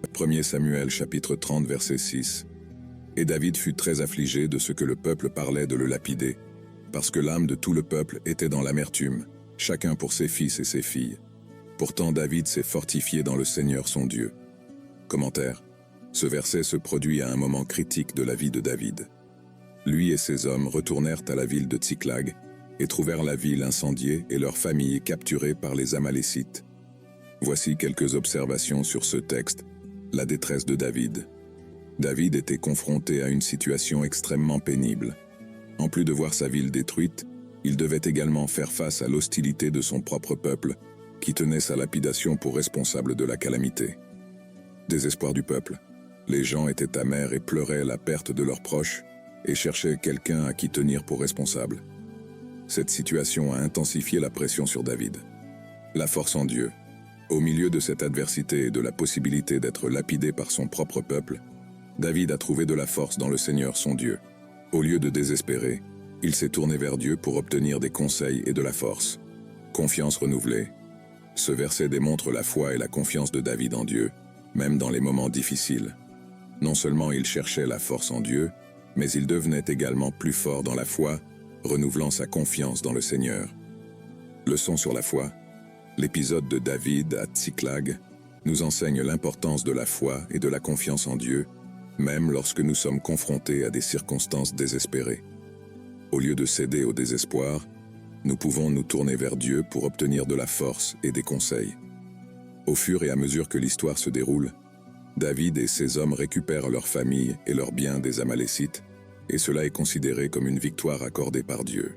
1 Samuel chapitre 30 verset 6. Et David fut très affligé de ce que le peuple parlait de le lapider, parce que l'âme de tout le peuple était dans l'amertume, chacun pour ses fils et ses filles. Pourtant David s'est fortifié dans le Seigneur son Dieu. Commentaire. Ce verset se produit à un moment critique de la vie de David. Lui et ses hommes retournèrent à la ville de Tsiklag et trouvèrent la ville incendiée et leur famille capturée par les Amalécites. Voici quelques observations sur ce texte, la détresse de David. David était confronté à une situation extrêmement pénible. En plus de voir sa ville détruite, il devait également faire face à l'hostilité de son propre peuple, qui tenait sa lapidation pour responsable de la calamité. Désespoir du peuple. Les gens étaient amers et pleuraient la perte de leurs proches et cherchaient quelqu'un à qui tenir pour responsable. Cette situation a intensifié la pression sur David. La force en Dieu. Au milieu de cette adversité et de la possibilité d'être lapidé par son propre peuple, David a trouvé de la force dans le Seigneur son Dieu. Au lieu de désespérer, il s'est tourné vers Dieu pour obtenir des conseils et de la force. Confiance renouvelée. Ce verset démontre la foi et la confiance de David en Dieu, même dans les moments difficiles. Non seulement il cherchait la force en Dieu, mais il devenait également plus fort dans la foi, renouvelant sa confiance dans le Seigneur. Leçon sur la foi. L'épisode de David à Tsiklag nous enseigne l'importance de la foi et de la confiance en Dieu, même lorsque nous sommes confrontés à des circonstances désespérées. Au lieu de céder au désespoir, nous pouvons nous tourner vers Dieu pour obtenir de la force et des conseils. Au fur et à mesure que l'histoire se déroule, David et ses hommes récupèrent leur famille et leurs biens des Amalécites, et cela est considéré comme une victoire accordée par Dieu.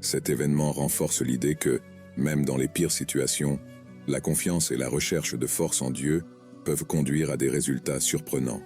Cet événement renforce l'idée que, même dans les pires situations, la confiance et la recherche de force en Dieu peuvent conduire à des résultats surprenants.